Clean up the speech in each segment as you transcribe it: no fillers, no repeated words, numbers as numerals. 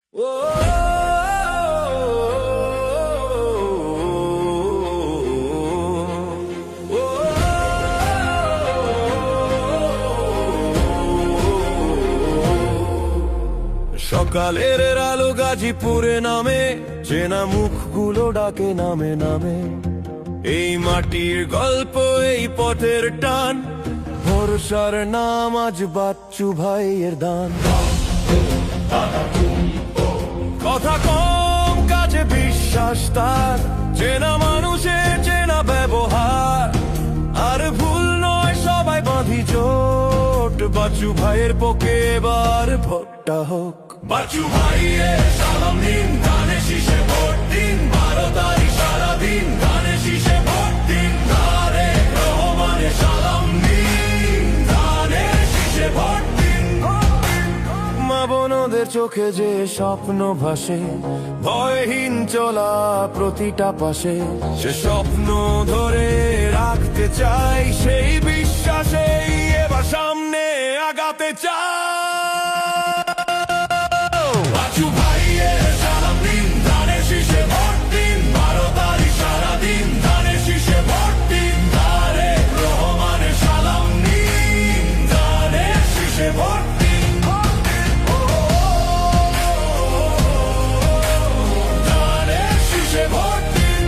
সকালের আলো গাজীপুরে নামে, চেনা মুখগুলো ডাকে নামে নামে। এই মাটির গল্প, এই পথের টান, ভরসার নাম আজ বাচ্চু ভাইয়ের দান। কথা কম, কাজে বিশ্বাস তার, চেনা মানুষের চেনা ব্যবহার। আর ভুল নয়, সবাই বাঁধি জোট, বাচ্চু ভাইয়ের পক্ষে এবার ভোটটা হোক। বাচ্চু ভাইয়ের সালাম দিন, ধানে শীষে ভোট দিন। 12 তারিখ সারাদিন ধানে শীষে ভোট দিন। তারেক রহমানের সালাম দিন, ধানে শীষে ভোট দিন। মা বোনদের চোখে যে স্বপ্ন ভাসে, ভয়হীন চলা প্রতিটা পাশে, সে স্বপ্ন ধরে রাখতে চাই। সেই বিশ্বাসেই এবার সামনে আগাতে চাই। বাচ্চু ভাইয়ের সালাম দিন, ধানে শীষে ভোট দিন। 12 তারিখ সারাদিন ধানে শীষে ভোট দিন। তারেক রহমানের সালাম দিন, ধানে শীষে ভোট দিন। ধানে শীষে ভোট দিন।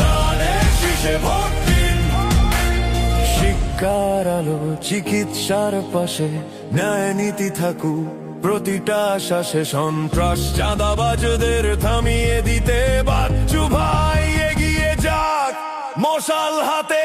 ধানে শীষে ভোট দিন। শিক্ষার আলো, চিকিৎসার পাশে, ন্যায় নীতি থাকুক প্রতিটা শ্বাসে। সন্ত্রাস চাঁদাবাজদের থামিয়ে দিতে বাচ্চু ভাই এগিয়ে যাক মশাল হাতে।